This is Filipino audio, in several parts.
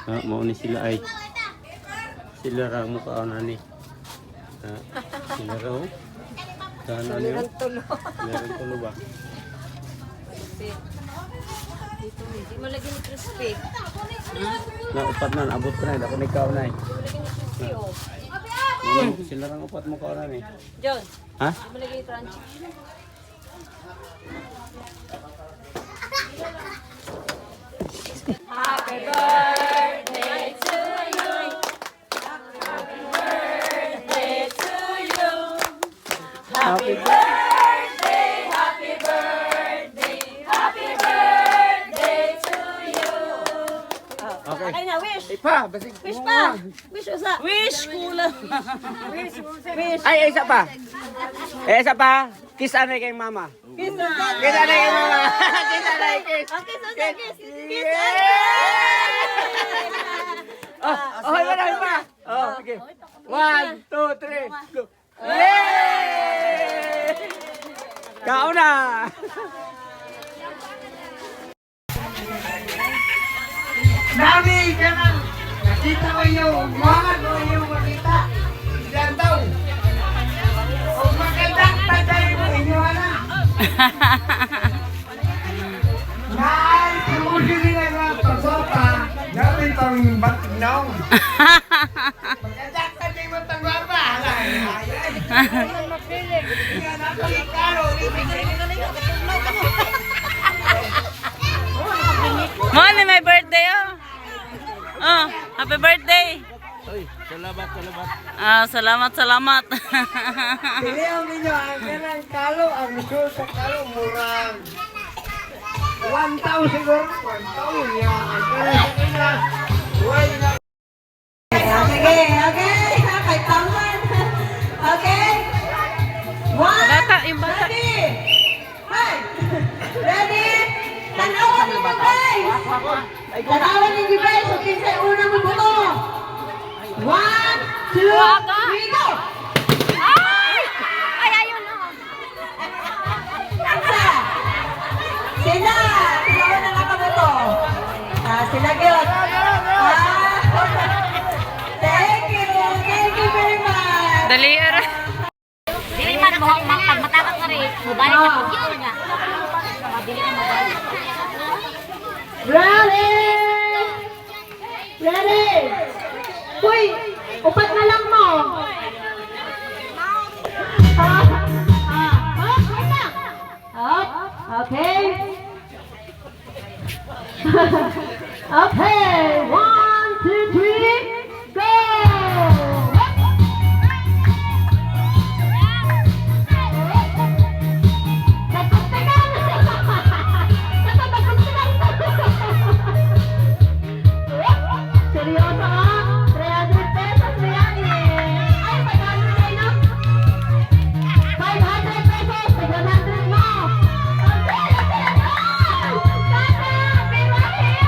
Mao ni sila ay. Sila ra mo kaon ani. Sila ra oh. Sana niyo. Meron tulo ba? Dito hindi mo lagi ni crispy. Na upat na abot ko na dako ni kaon na. Lagi ni crispy oh. Sila ra upat mo kaon ani. John. Ha? Mo lagi crunchy. Happy birthday to you. Happy birthday to you. Happy birthday, happy birthday, happy birthday to you. Okay. Okay na, wish. Pa, basig. Wish pa. Wish usa. Wish kulang. Wish. Ay, isa pa. Isa pa. Kiss anay kay mama. Kiss na. Kiss anay kay mama. Kiss anay, kiss. Okay, so kiss. Kiss. Okay, wala pa. Oh, okay. 1, 2, 3, go. Yay! Kao na. Dami ka na! Nakita ko yung mga yung makita. Ilan daw? O magandang patay mo inyo na. Nay, simusin nila nga pasopa. Namin pang batinaw. Magandang patay mo itang guwapa. Nga napakikaro. Morning, my birthday, oh. Oh, happy birthday. Oy, salamat. Salamat. Pili ang ninyo, ang ganang kalo, ang gusto sa kalo, murang 1,000 siguro, 1,000 yan. Ang ganang sa kanya, buhay na. Okay. Kay Paman. Okay. Bata, yung bata. Ready? Hi. Ready? Tanawan ninyo, guys. Tanawan ninyo, guys. So, kinsay unang mabuto. 1, 2, 3, go! Ay, ayun na. Isa. Sila. Sila na nakabuto. Sila gyud. Thank you very much. Dali, ara. Dili man mo pag matakot ka rin, mobile na pag yun nga. Dili na mobile. Ready? Uy, upat na lang mo. Okay. Okay, 1, 2, 3, go! Seryoso ka? 300 pesos na yan eh. Ay, 500 na yun. 500 pesos, 700 mo. Okay, okay, go! Tata, be right here.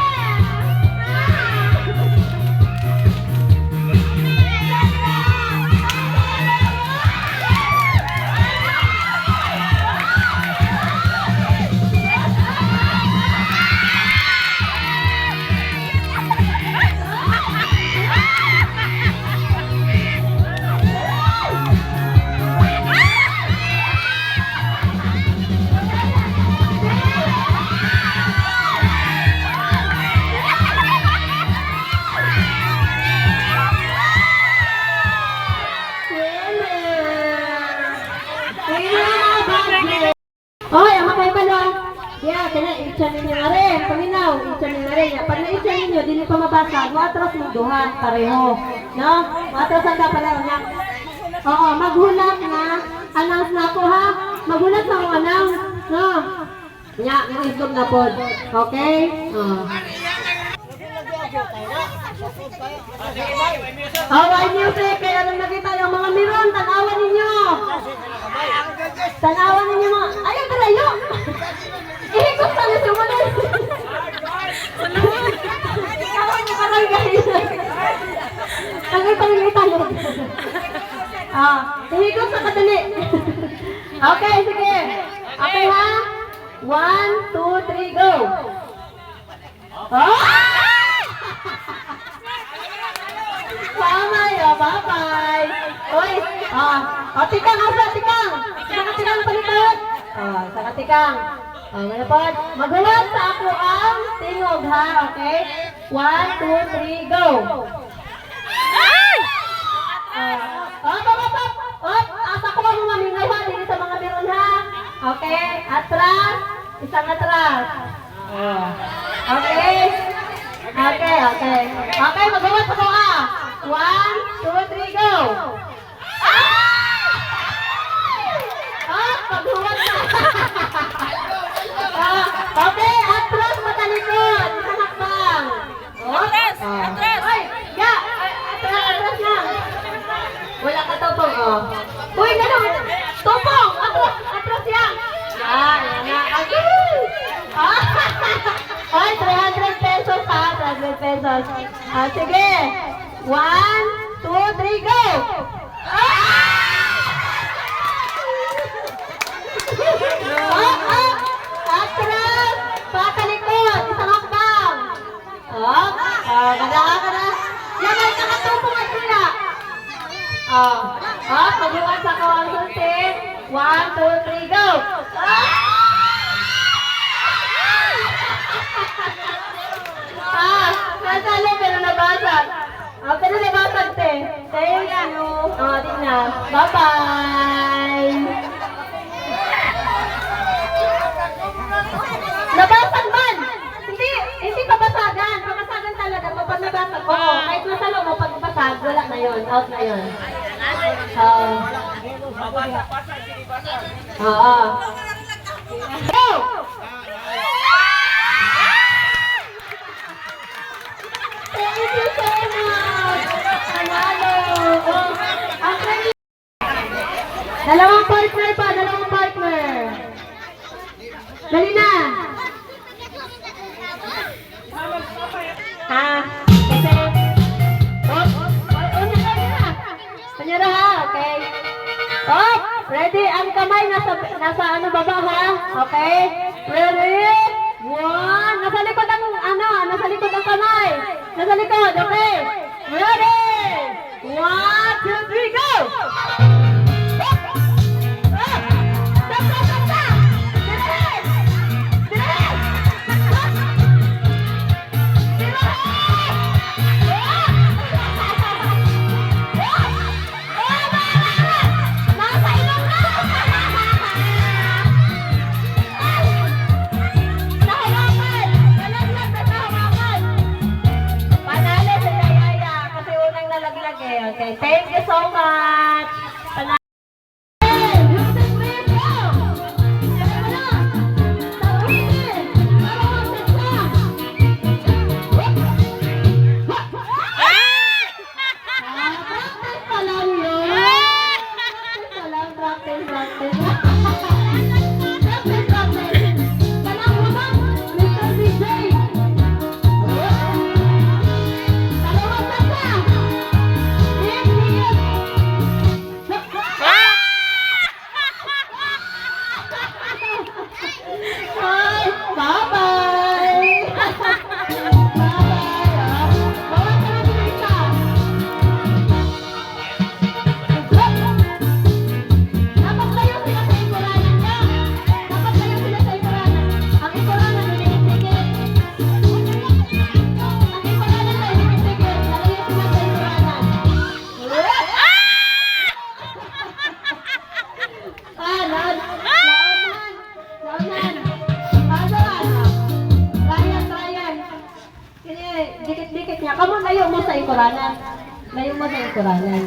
Oy, ang mga balon. Yeah, kaya i-chan ninyo na rin. Paminaw, i-chan ninyo na rin. Pag na-i-chan ninyo, dili pa mabasa. Matras mong duhan, pareho. No? Matras ang kapalaw na. Oo, maghulat na. Announce na ako ha. Maghulat na akong announce. No? Nya, yung islog na pod. Okay? Oo. Alright, music. Kaya nang nakita yung mga miron, tanawan ninyo. Tanawan ninyo mga... Ayaw, dalayo! Ihigos na nyo mo na. Tanawan nyo parang guys. Tagay tayo. Ihigos na kadali. Okay, sige. Okay ha? 1, 2, 3, go! Oh! O, tikang, asa, tikang. Isa ka tikang palitan. O, isa ka tikang. O, manapod. Magulat sa ako ang tingog, ha? Okay? 1, 2, 3, go. Op, asa ko ang mga mingaw, ha? Dili sa mga meron, ha? Okay? Atras. Isang atras. Okay? Okay, magawa pa ko, 1, 2, 3, go! Paghuwag na! Okay, atras, matalikod! Isang hakbang! Atras! Ay, ya! Atras lang! Wala ka tupong, Uy, gano'n! Tupong! Atras yan! Yan! Ay, 300 pesos, ha? 300 pesos. Sige. 1, 2, 3, go! Atras! Patalikod! Isang hakbang! Kada. Yan ay nakatupong at sila. Pagbukas sa kawang suntin. 1, 2, 3, go! Nasalo pero nabasag. Pero nabasag, te. Thank you. Di na. Bye-bye. Nabasag man! Hindi pabasagan. Pabasagan talaga. Kapag nabasag, kahit nasalo mo, pag basag, wala na yun. Out na yun. Go! Thank you so much! Panalo! Dalawang partner pa, dalawang partner. Dali na! Kasi... Panyara ha, okay? Ready? Ang kamay nasa ano baba ha? Okay? Ready? 1! Nasa likod ang nasa likod ang kamay. Nasa likod, okay? Ready? 1, 2, 3, go! Okay, thank you so much. Dikit-dikit niya. Kamu layo mo sa ikuranan. Layo mo sa ikuranan.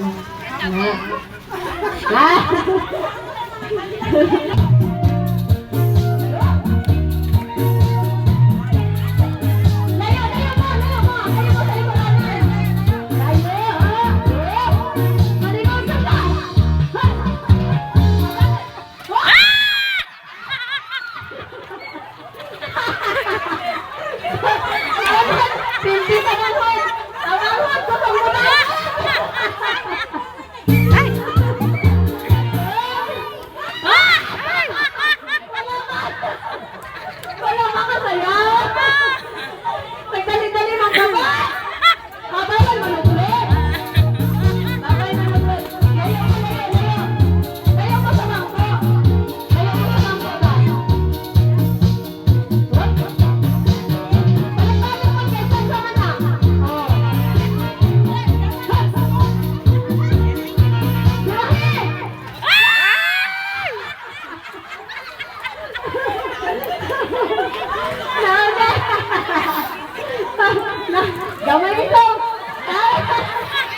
Kamay dito.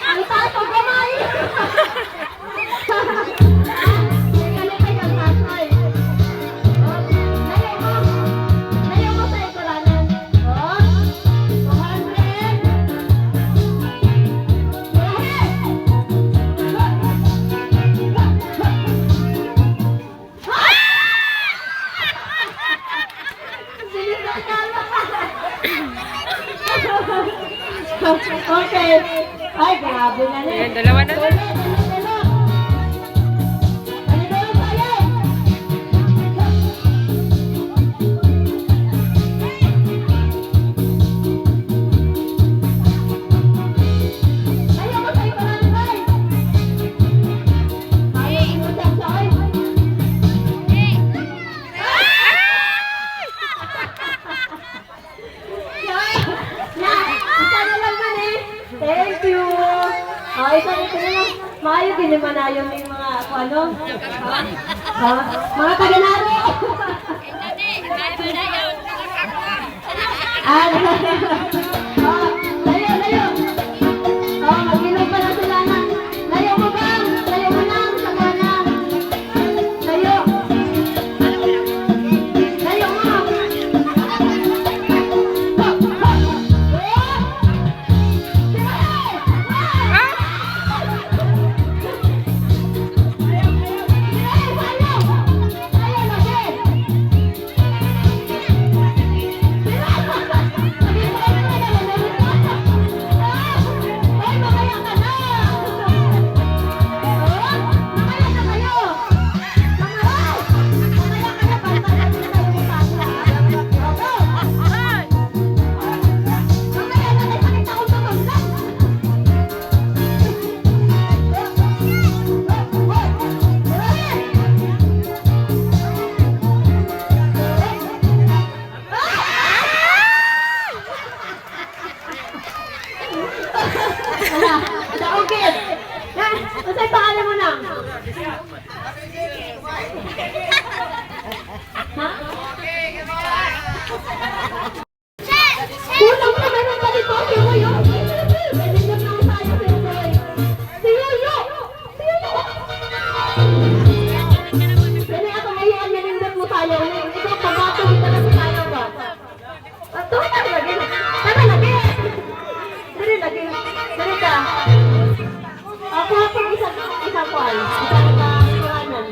Ang taas ang kamay. Galing kayo ang taas ay. Layo mo sa ikuranan. 200. Okay. Ay, grabe na na. Ayan, dalawa na lang. Thank you. Isa ito na lang. Maayo din naman na yung mga ano. Mga taganari. Layo, layo. Mag-ilog pa na sila na. Layo mo ba? Layo mo na. Sama na. Layo. Layo mo. Daugit! Masay pangalan mo na? Ha? Kulang pa naman ang balik ko, si Yoyo! Nalindap na tayo si Yoyo! Si Yoyo! Si Yoyo! Dali ako ngayon, nalindap mo tayo. Ikaw, pagbato kita na sa tayo ba? Tuwi tayo lagi! Tara lagi! Dali lagi! Dali ka! Ako ang isang kwan. Isang kuranan.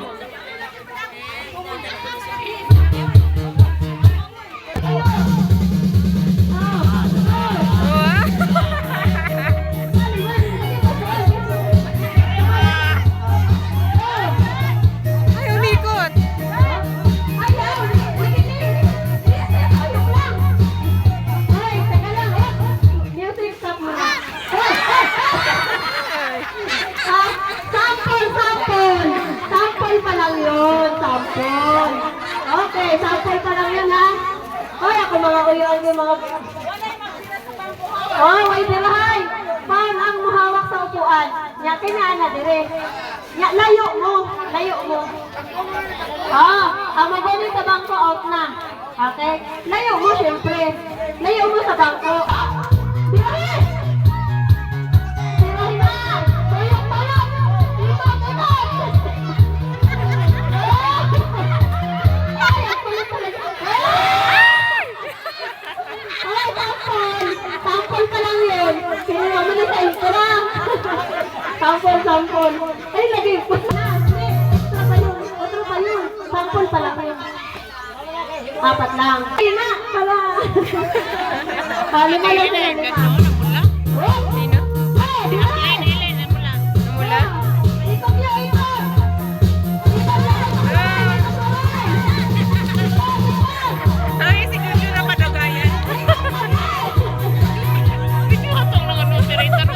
Ay, umikot. Ay, teka lang. Music stop mo na. Sample. Sample pa lang yun. Sample. Okay, sample pa lang yun ha. Hoy, ako mga uyon yung mga... Oh, wait dirahay. Paano ang muhawak sa upuan? Nya, kinana dire. Nya, layo mo. Layo mo. Ang magaling sa bangko, out na. Okay? Layo mo, syempre. Layo mo sa bangko. Dirahay! Dirahay na! Tulog! Dito! Ay, ang kulit talaga. Ay, sample pa lang yun. Kinuha mo na sa intro. Sample. Ay, lagi po na. Otro pa yun. Sample pa lang yun. 4 lang. Ay na, pala. Lima lang yun. Sino? Mula? Ay, si Kuya na padaгаyan. Hindi ko hatong lang ang operator.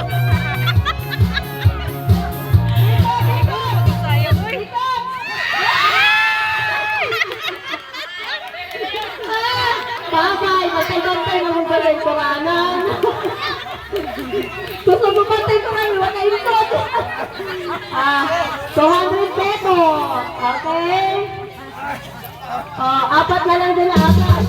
Sayang mo eh. Babay, matay-bantay na mong balay kuranan. Gusto mo bantay ko ngayon, wala yung tot. 200 pesos. Okay? 4 na lang din na 4.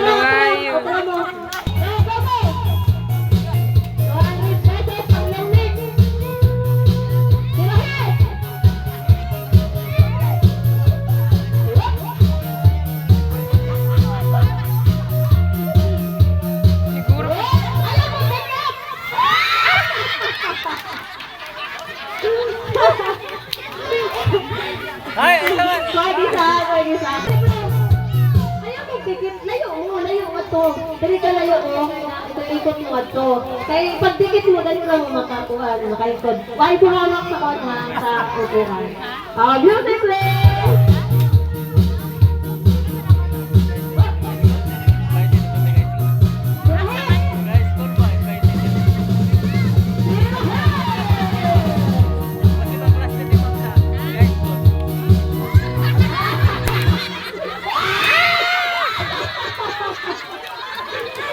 Lumayo. Atras mo. Go, go, go. 200 pesos ang lamig. Tirahin. Siguro. Ayaw mo, pick up. Ay, ito naman. Pwede sa. Ayaw mo, dikit. Layo mo to. Dali ka layo mo. Ikot mo to. Kaya pag dikit mo, dali ka mo makakuha. Makaikot. Why buhawak sa kanya sa upuhan? Music play!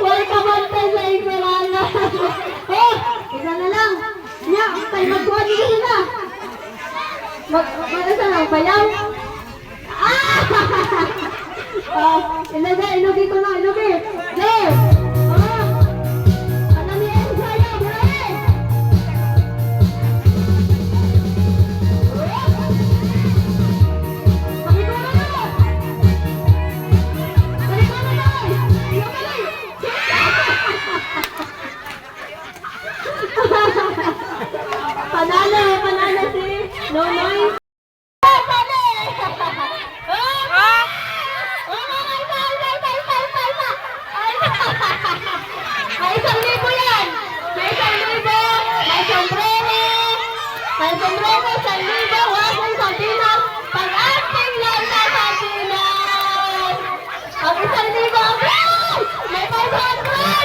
Wala ka bantay sa Isarana. Oh, isa na lang. Nya, tayo magkuha dito sila. Mag-isa lang, bayaw. Ah! Oh, ilugi ko na, ilugi. Go! Oh! Ano ni Elsa yan, bray? Pakikuha na! Panalo si Nonoy. May 1,000 yan! May 1,000! May sombrero! May sombrero, 1,000! Wagong sardinas! Pag-acting lang na sardinas! Ang 1,000 ang vlog! May 500!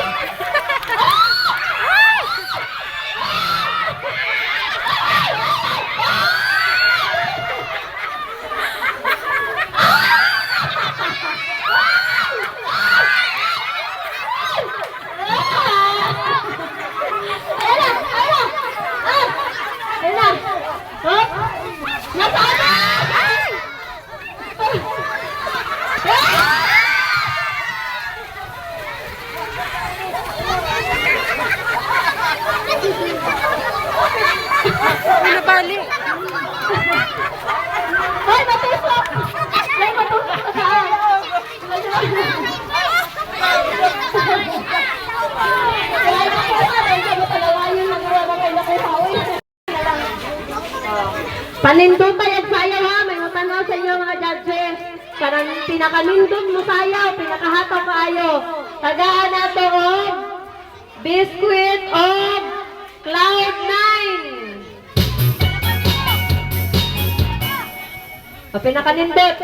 Ano bali? Ay, matusok! Ay, matusok ka saan? Panindot at sayaw ha, may matanaw sa inyo mga judges. Karang pinakanindot mo sayaw, pinakahataw kaayo. Tagaan na to og biscuit of Cloud9. O, pinakanindot.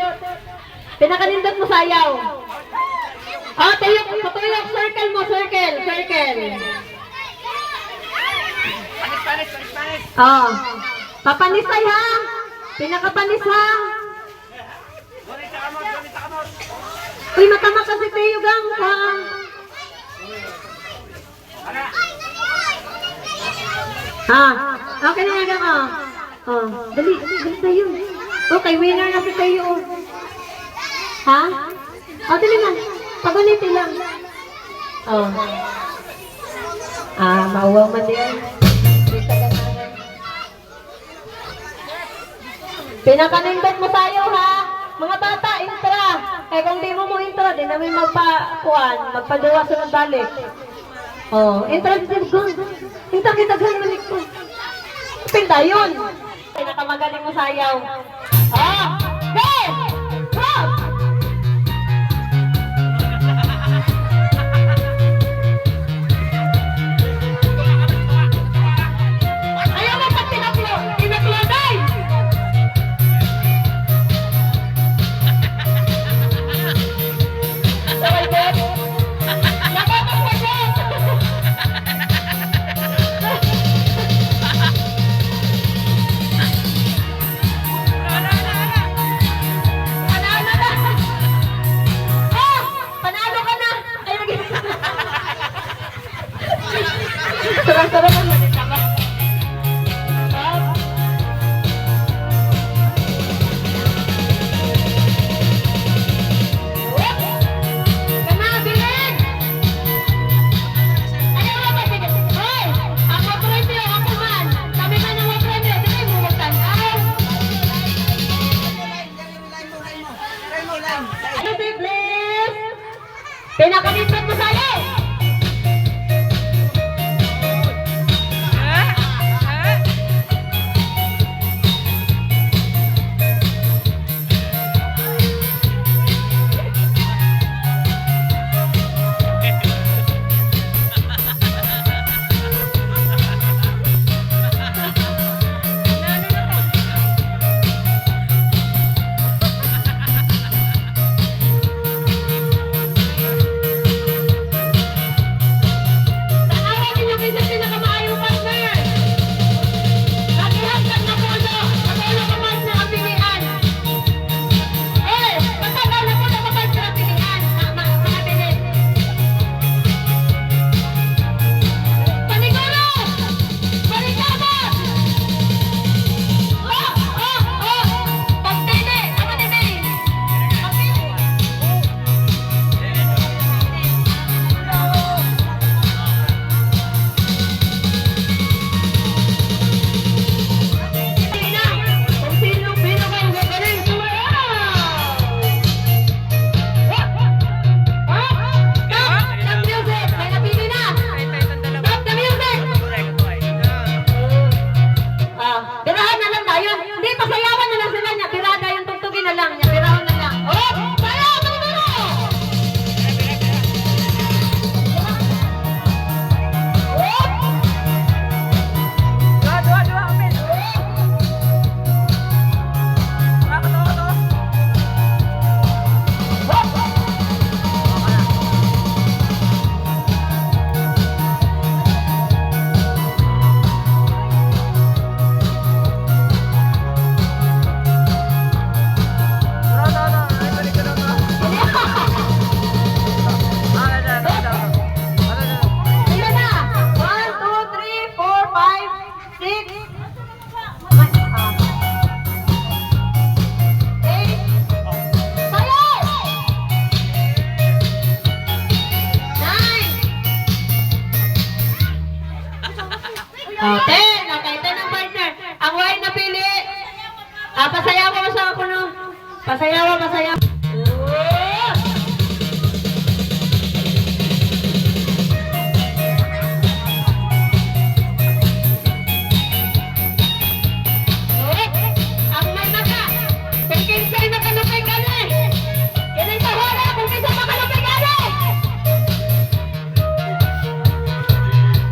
Pinakanindot mo sayaw. O, tuyok, patuyok, circle mo, circle. O, papanisay ha. Pinakapanis ha. Uy, matama kasi tayo gang ka. Ha? Okay na yan gang dali tayo. Okay, winner na si tayo. Ha? Dali na. Paguniti lang. Mauwaw man din. Pinakanindot mo tayo ha. Mga bata, intra. Eh kung di mo intra, di namin magpaduwa sunod balik. Intra dito ko. Intra kita gan manik ko. Pinta yun. Pinakamagaling mo sayaw. Hey! Stop! Ayaw mo pag tinakloday! Sorry, Beth. Nakapag mo, Beth. Pinakalipat mo sa'yo! Birahan na lang tayo. Hindi, pasayawan na lang sila niya. Birada yung tugtugin na lang niya. Birahan na lang. Oh! Sayaw! Sayaw! Sila na! 1, 2, 3, 4, 5, 6. 8. Sayaw! 9. 10. Okay, 10 ang partner. Ang white na pili. Pasayawan mo sa ako, no? Pasayawan, pasayawan. Ang may maka. Kung kinsay makalupay ka na eh. Yan ay tahora kung kinsay makalupay ka na eh.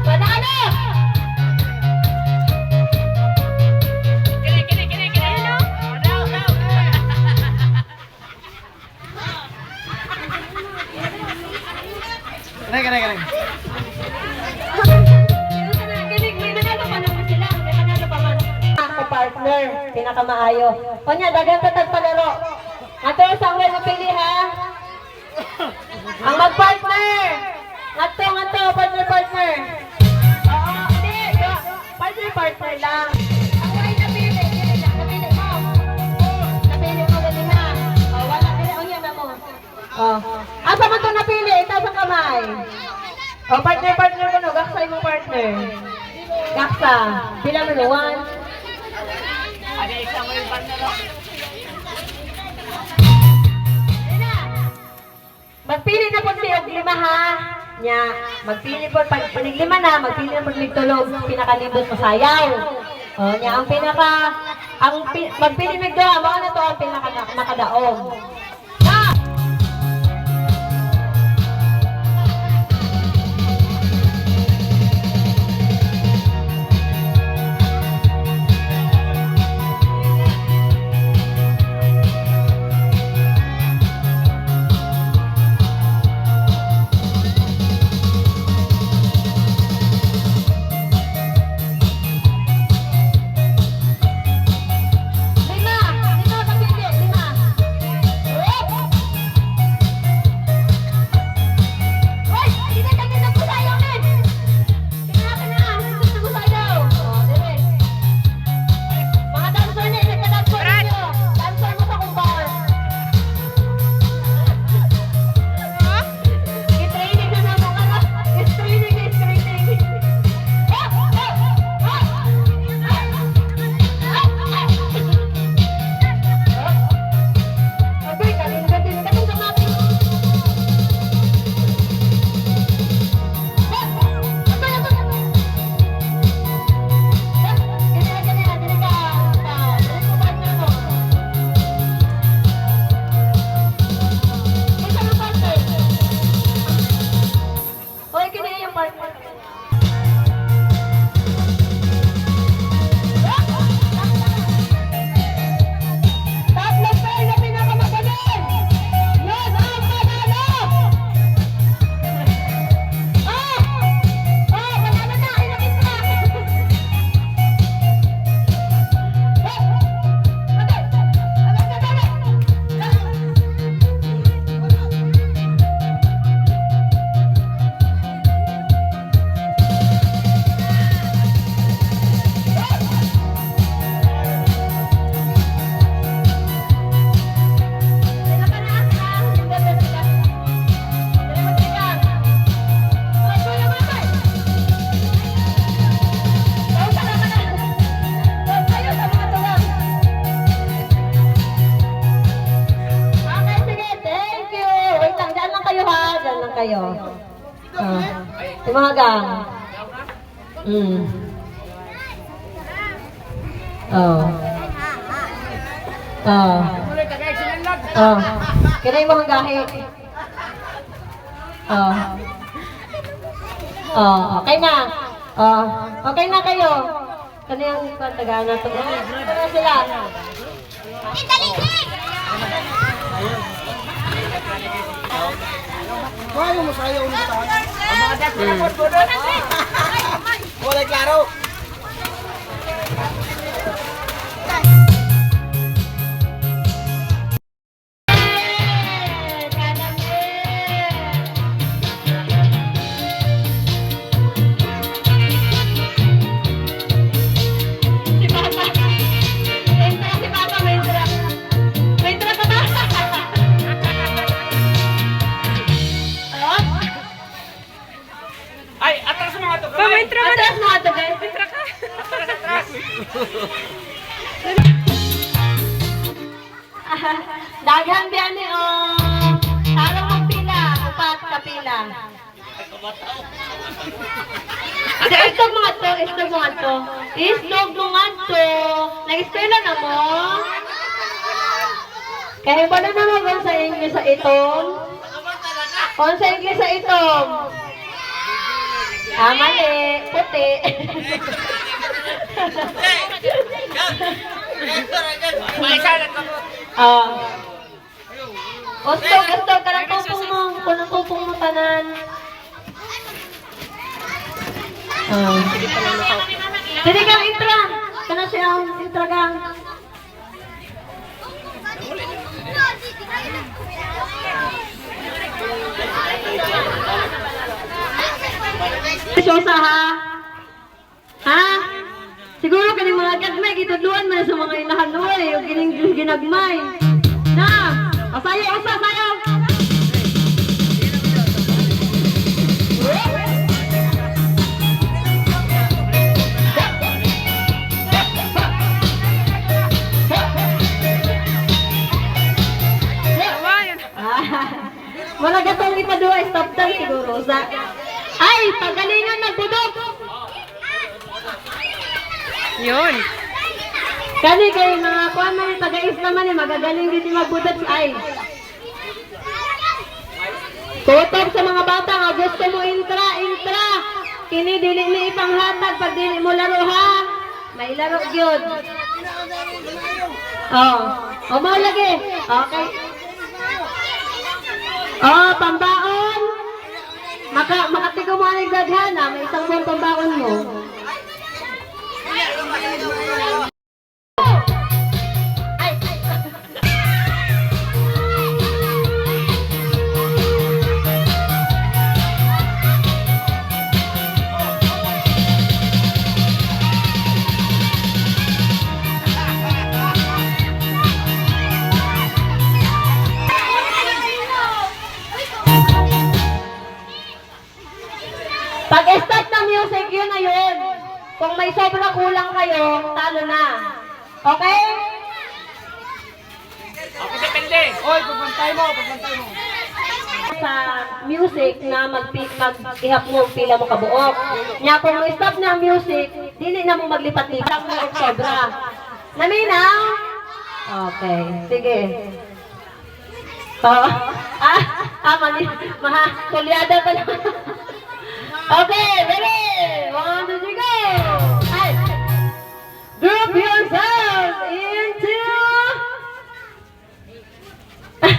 Panalo! Kaya. Partner, pinakamaayo. O niya, dagang tatag palaro. Ato, Samuel, mapili ha. Ang mag-partner. Ato, partner. Oo, hindi. Partner lang. Ang way napili. Napili mo. Napili mo, dali ha. O, wala. O, yan na mo. O. Asa mo ito napili? Itaas ang kamay. O, partner ko no. Gaksay mo, partner. Gaksa. Bilang mo, 1. Magpili na po si Og-5 ha. Nya, magpili po pag panig-5 na, magpili na po mig-tulog, pinakalibot mo sayaw. O nya ang magpili mig-2 mo na to ang pinaka nakadaog. Lima, kapili, 5. lang kayo. Tumahagang. Kaya yung mga gahe. Okay na. Okay na kayo. Kaniyang tagaan na ito. Ito na sila. Wala klaro. Atras mo ato guys. Daghan biyan ni tarong mong pila, upat ka pila. Islog mga to. Islog mga to. Nag-eskwela na mo? Kaya ba na naman sa English sa itong? Kung sa English sa itong? Mali. Puti. Gusto. Karang kupong mo. Kunang kupong mo tanan. Dili kang intra. Kana siya intra kang. Sosa ha? Siguro kaning mga gagmay gitudluan man sa mga inahanuay o gining ginagmay. Na, sayaw. Wala gatong ipadua, stop time siguro. Ay, pagalingan na budok. Yun. Kani kayo mga kuwan man taga-is naman magagaling dito magbudok ay. Tutok sa mga bata nga gusto mo intra. Kini dili ni ipanghatag pag dili mo laro ha. May laro gyud. Mao lagi. Okay. Pambaon. Makatigo mo ang gaghan ha. May isang buong pambaon mo. Pag-start ng music, yun na yun. Kung may sobra kulang kayo, talo na. Okay? Depende. Oy, pagbantay mo. Sa music na mag-ihap mo, pila mo kabuok. Nya kung may stop na ang music, dili na mo maglipat-lipat mo og sobra. Naminaw? Okay, sige. Kulyada pa na. Okay, ready? 1, 2, 3, go! Group yourselves into 9!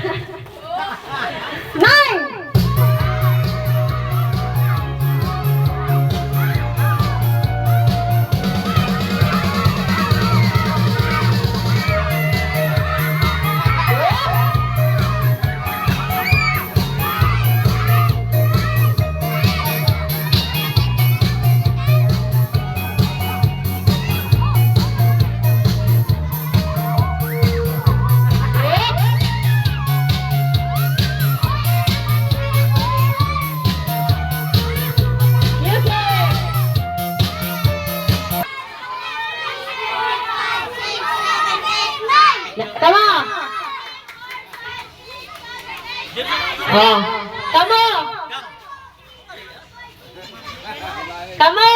Tama! Tama! Kamo!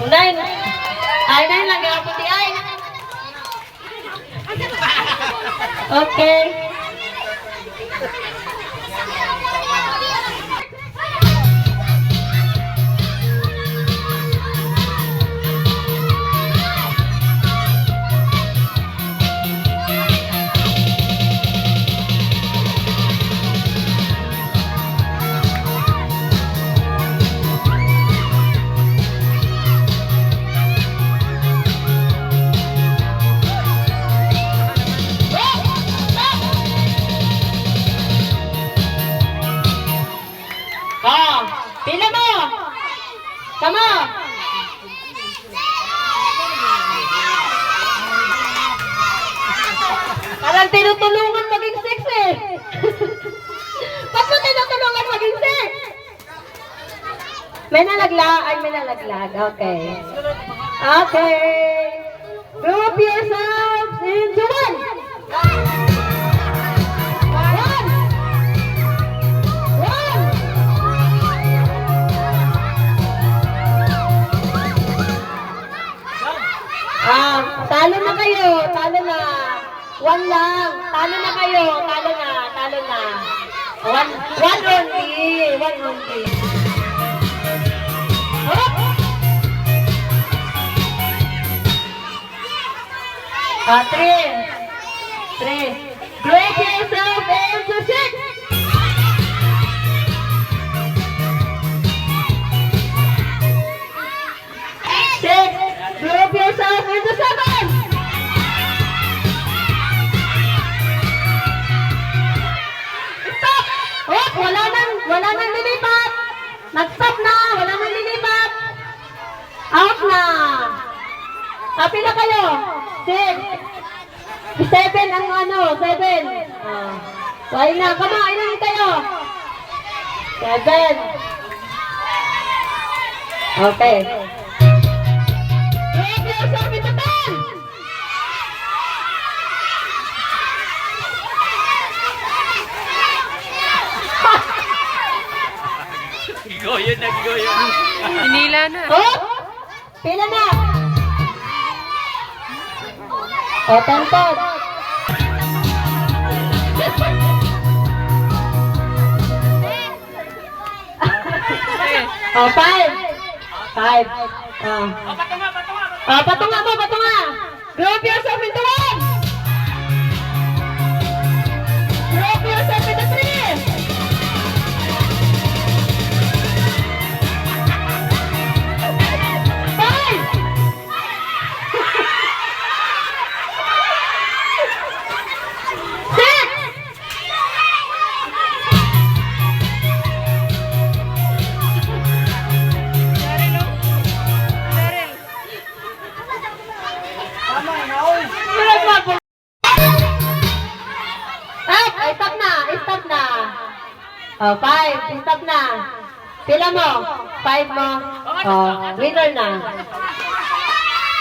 Unahin. Ay, unahin lang. Gawang puti ay. Okay. Pila mo! Kamo! Parang tinutulungan maging sex eh. Ba't mo tinutulungan maging sex? May nalaglag. Ay, may nalaglag. Okay. Okay. Group yourselves into one. Talo na kayo, talo na. One lang, talo na kayo, talo na, talo na. One only, one only. Oh! Three. Break yourself into six. Six. Group yourself into seven. Stop! Oh, wala nang lilipat. Nag-stop na, wala nang lilipat. Out na. Happy na kayo. Six. Seven ang seven. Why na, kamain na kayo. Seven. Okay. Break yourself into 10! Gigoyo na, gigoyo. Hinila na. Oh! Pila na! O, 10. O, 5. Patunga. Group yourself into 1. Group yourself into 3. Stop na. Oh, 5. Stop na. Pila mo? 5 mo. Oh, winner na.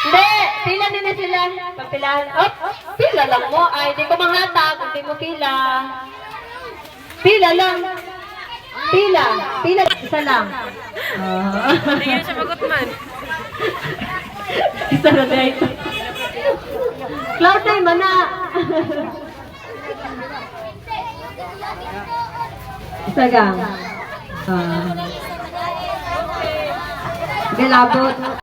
Hindi. Pila nila sila. Papilahan. Oh, pila lang mo. Ay, di ko manghatag. Hindi mo pila. Pila lang. Pila. Isa lang. Hindi na siya magutman. Isa na dito. Cloud time ba na? Isa gang. Bilabot.